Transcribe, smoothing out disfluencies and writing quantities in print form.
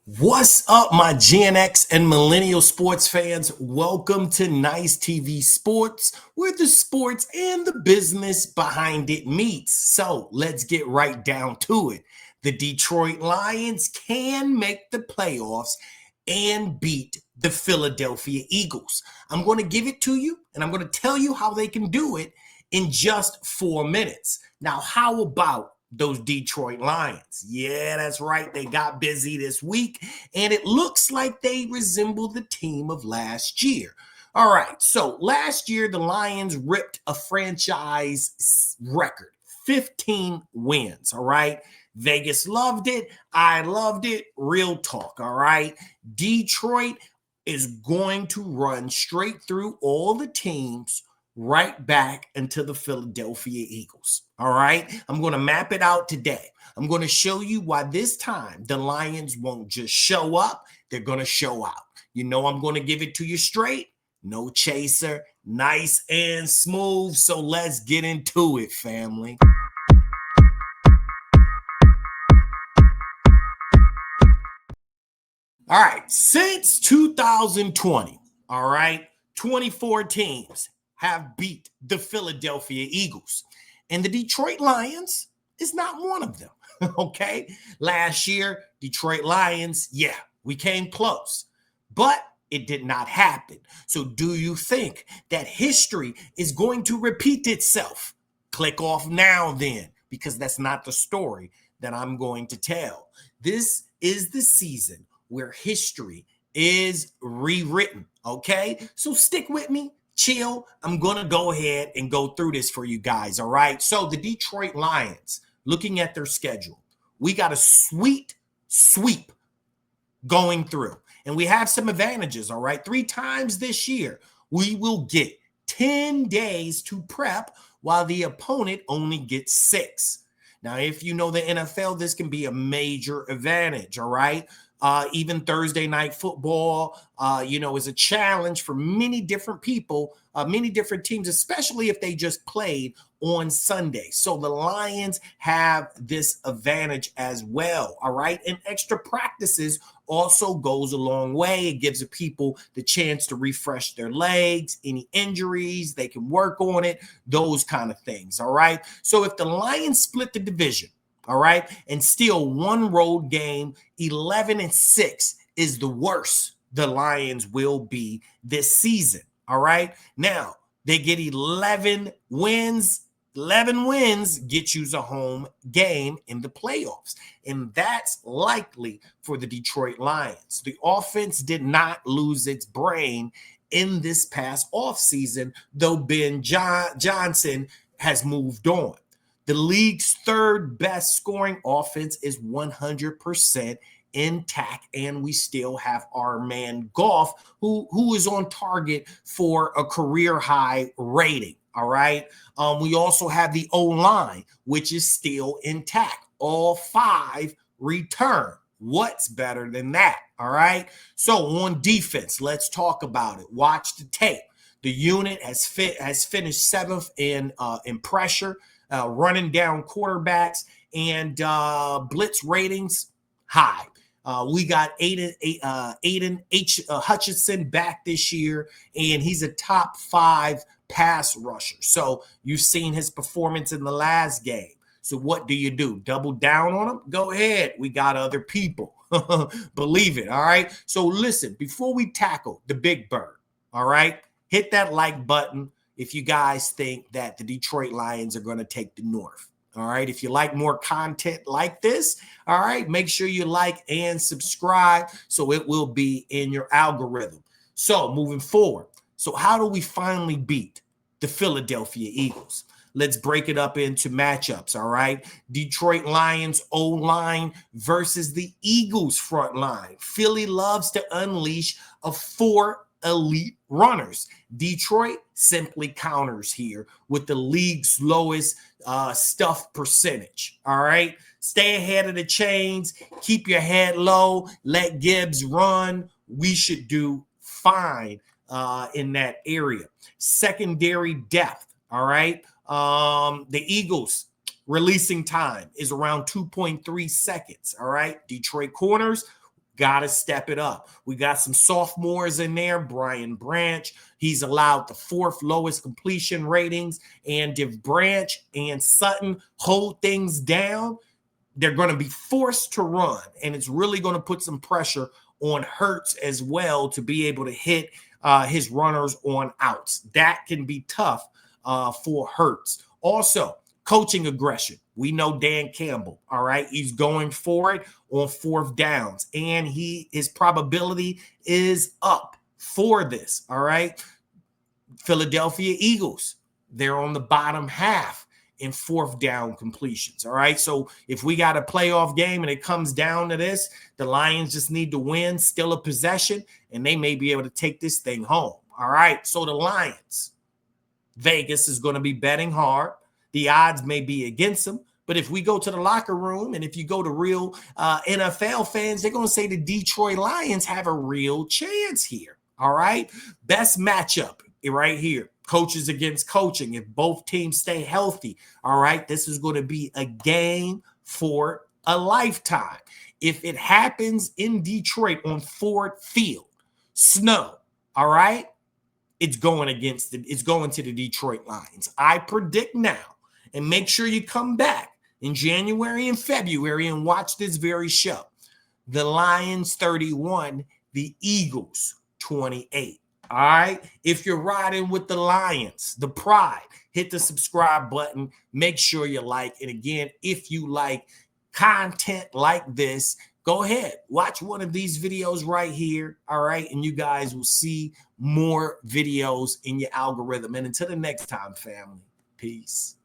What's up, my Gen X and millennial sports fans? Welcome to Nice TV Sports, where the sports and the business behind it meets. So let's get right down to it. The Detroit Lions can make the playoffs and beat the Philadelphia Eagles. I'm going to give it to you, and I'm going to tell you how they can do it in just 4 minutes. Now, how about those Detroit Lions? Yeah, that's right. They got busy this week, and it looks like they resemble the team of last year. All right, so last year, the Lions ripped a franchise record 15 wins. All right. Vegas loved it. I loved it. Real talk. All right. Detroit is going to run straight through all the teams right back into the Philadelphia Eagles. All right. I'm going to map it out today. I'm going to show you why this time the Lions won't just show up, they're going to show out. You know, I'm going to give it to you straight, no chaser, nice and smooth. So let's get into it, family. All right, since 2020, all right, 24 teams have beat the Philadelphia Eagles. And the Detroit Lions is not one of them, okay? Last year, Detroit Lions, yeah, we came close, but it did not happen. So do you think that history is going to repeat itself? Click off now then, because that's not the story that I'm going to tell. This is the season where history is rewritten. Okay. So stick with me, chill. I'm going to go ahead and go through this for you guys. All right. So the Detroit Lions, looking at their schedule, we got a sweep going through, and we have some advantages. All right. 3 times this year, we will get 10 days to prep while the opponent only gets 6. Now, if you know the NFL, this can be a major advantage. All right. Even Thursday night football, is a challenge for many different people, many different teams, especially if they just played on Sunday. So the Lions have this advantage as well. All right. And extra practices also goes a long way. It gives the people the chance to refresh their legs, any injuries, they can work on it, those kind of things. All right. So if the Lions split the division, all right, and still one road game, 11-6 is the worst the Lions will be this season. All right. Now they get 11 wins. 11 wins get you a home game in the playoffs. And that's likely for the Detroit Lions. The offense did not lose its brain in this past offseason, though Ben Johnson has moved on. The league's third best scoring offense is 100% intact, and we still have our man Goff, who is on target for a career high rating. All right. We also have the O-line, which is still intact. All 5 return. What's better than that? All right. So on defense, let's talk about it. Watch the tape. The unit has finished 7th in pressure, running down quarterbacks, and blitz ratings high. We got Aiden Hutchinson back this year, and he's a top 5 pass rusher. So you've seen his performance in the last game. So what do? Double down on him? Go ahead. We got other people. Believe it. All right. So listen, before we tackle the big bird, all right, hit that like button if you guys think that the Detroit Lions are going to take the North. All right. If you like more content like this, all right, make sure you like and subscribe so it will be in your algorithm. So moving forward. So how do we finally beat the Philadelphia Eagles? Let's break it up into matchups, all right? Detroit Lions O-line versus the Eagles front line. Philly loves to unleash 4 elite runners. Detroit simply counters here with the league's lowest stuff percentage, all right? Stay ahead of the chains, keep your head low, let Gibbs run. We should do fine in that area. Secondary depth, all right? The Eagles releasing time is around 2.3 seconds, all right? Detroit corners, Got to step it up. We got some sophomores in there. Brian Branch, he's allowed the 4th lowest completion ratings. And if Branch and Sutton hold things down, they're going to be forced to run. And it's really going to put some pressure on Hurts as well to be able to hit his runners on outs. That can be tough for Hurts. Also, coaching aggression. We know Dan Campbell, all right? He's going for it on 4th downs, and his probability is up for this, all right? Philadelphia Eagles, they're on the bottom half in 4th down completions, all right? So if we got a playoff game and it comes down to this, the Lions just need to win, still a possession, and they may be able to take this thing home, all right? So the Lions, Vegas is going to be betting hard. The odds may be against them, but if we go to the locker room and if you go to real NFL fans, they're going to say the Detroit Lions have a real chance here, all right? Best matchup right here, coaches against coaching. If both teams stay healthy, all right, this is going to be a game for a lifetime. If it happens in Detroit on Ford Field, snow, all right, it's going to the Detroit Lions. I predict now. And make sure you come back in January and February and watch this very show. The Lions 31, the Eagles 28. All right? If you're riding with the Lions, the pride, hit the subscribe button. Make sure you like. And again, if you like content like this, go ahead. Watch one of these videos right here. All right? And you guys will see more videos in your algorithm. And until the next time, family, peace.